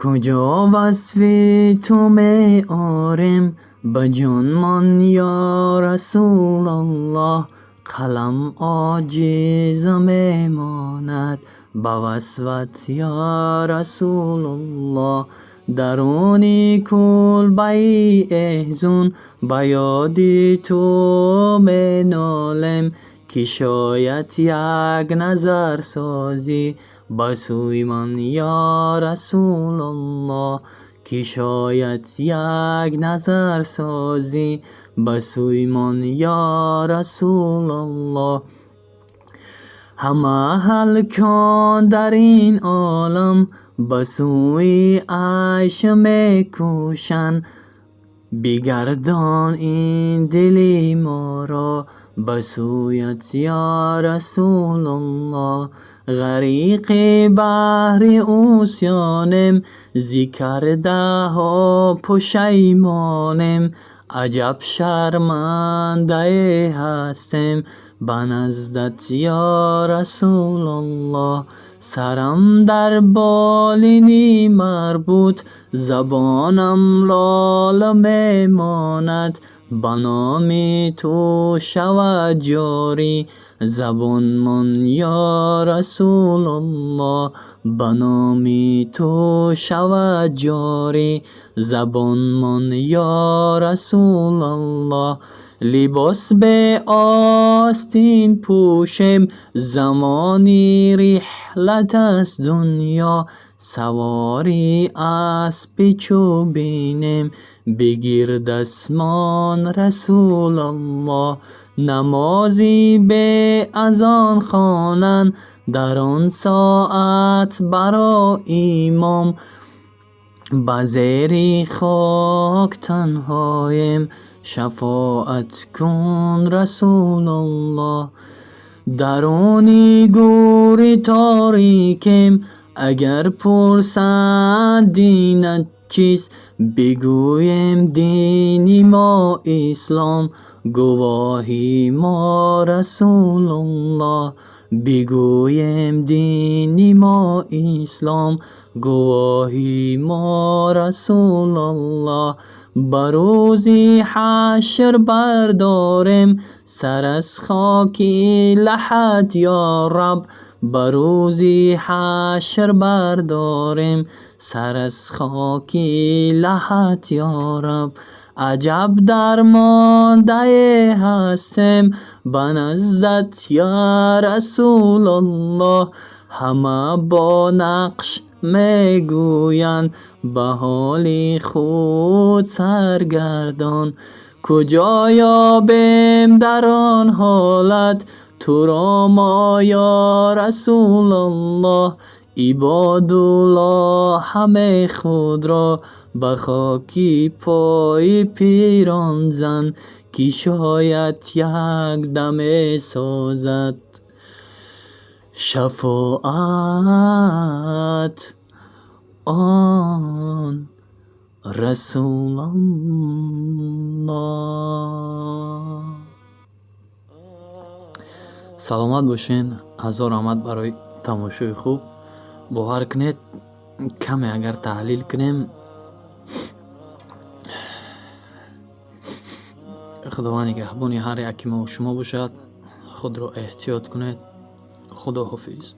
کجا وصف تو می آرم بجان من یا رسول الله. قلم عاجز می ماند به وصفت یا رسول الله. درونی کلبه احزان به یاد تو می نالم که شاید یک نظر سازی به سوی من یا رسول الله. که شاید یک نظر سازی به سوی من یا رسول الله. همه هلکان در این عالم به سوی عیش می کوشند. بگردان این دل ما را به سویت یا رسول الله. غریق بحر عصیانم ذکرده ها پشیمانم. عجب شرمنده هستم به نزدت یا رسول الله. سرم در بالینی مربوط زبانم لال می ماند به نام تو شود جاری زبان من یا رسول الله. به نام تو شود جاری زبان من یا رسول الله. لباس به آستین پوشم زمانی رحلت است دنیا. سواری اسب چوبینم بگیر دستمان رسول الله. نمازی به اذان خوانند در آن ساعت برای امام. به زیر خاک تنهایم شفاعت کن رسول الله. درونی گوری تاریکم اگر پرسند دینت چیست بگویم دینی ما اسلام گواهی ما رسول الله. بگویم دینی ما اسلام گواهی ما رسول الله. بروزی حشر بردارم سر از خاک لحد یا رب. بروزی حشر بردارم سر از خاک لحد یا رب. عجب درمانده هستم به نزدت یا رسول الله. همه با نقش می گویند به حال خود سرگردان. کجا یابیم در آن حالت تو را ما یا رسول الله. عبادالله همه خود را به خاکی پای پیران زن که شاید یک دم سازد شفاعت آن رسول الله. سلامت باشین. هزار رحمت برای تماشای خوب. باور کنید کمی اگر تحلیل کنیم خداوند نگهبان هر یکی ما و شما باشد. خود را احتیاط کنید. خدا حافظ.